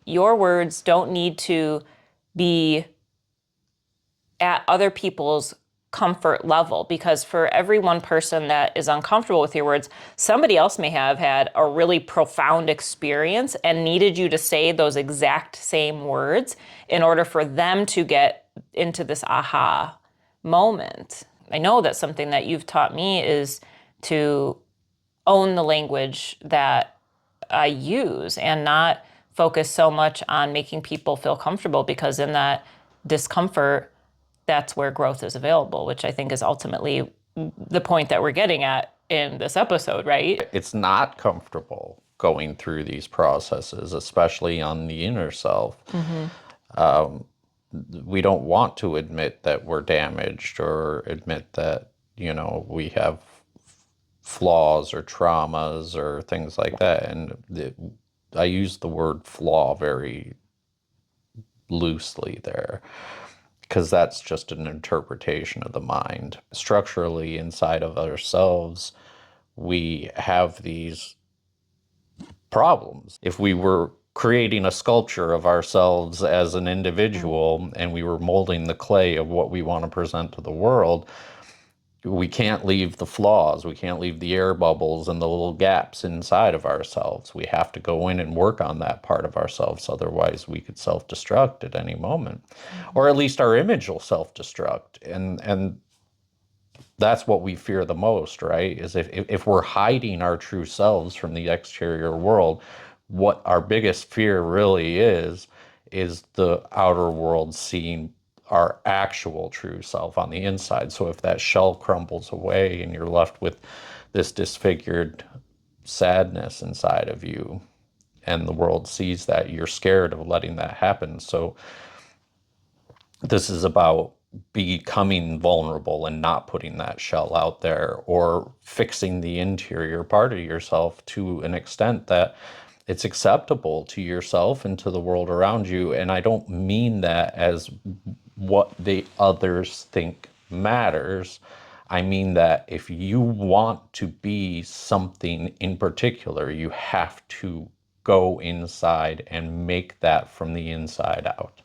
your words don't need to be at other people's comfort level, because for every one person that is uncomfortable with your words, somebody else may have had a really profound experience and needed you to say those exact same words in order for them to get into this aha moment. I know that something that you've taught me is to own the language that I use and not focus so much on making people feel comfortable, because in that discomfort, that's where growth is available, which I think is ultimately the point that we're getting at in this episode, right? It's not comfortable going through these processes, especially on the inner self. We don't want to admit that we're damaged or admit that, we have flaws or traumas or things like that. And I use the word flaw very loosely there, because that's just an interpretation of the mind. Structurally, inside of ourselves, we have these problems. If we were creating a sculpture of ourselves as an individual and we were molding the clay of what we want to present to the world, we can't leave the flaws, we can't leave the air bubbles and the little gaps inside of ourselves. We have to go in and work on that part of ourselves, otherwise we could self-destruct at any moment. Or at least our image will self-destruct. And that's what we fear the most, right? Is if we're hiding our true selves from the exterior world, what our biggest fear really is the outer world seeing our actual true self on the inside. So if that shell crumbles away and you're left with this disfigured sadness inside of you, and the world sees that, you're scared of letting that happen. So this is about becoming vulnerable and not putting that shell out there, or fixing the interior part of yourself to an extent that it's acceptable to yourself and to the world around you. And I don't mean that as what the others think matters. I mean that if you want to be something in particular, you have to go inside and make that from the inside out.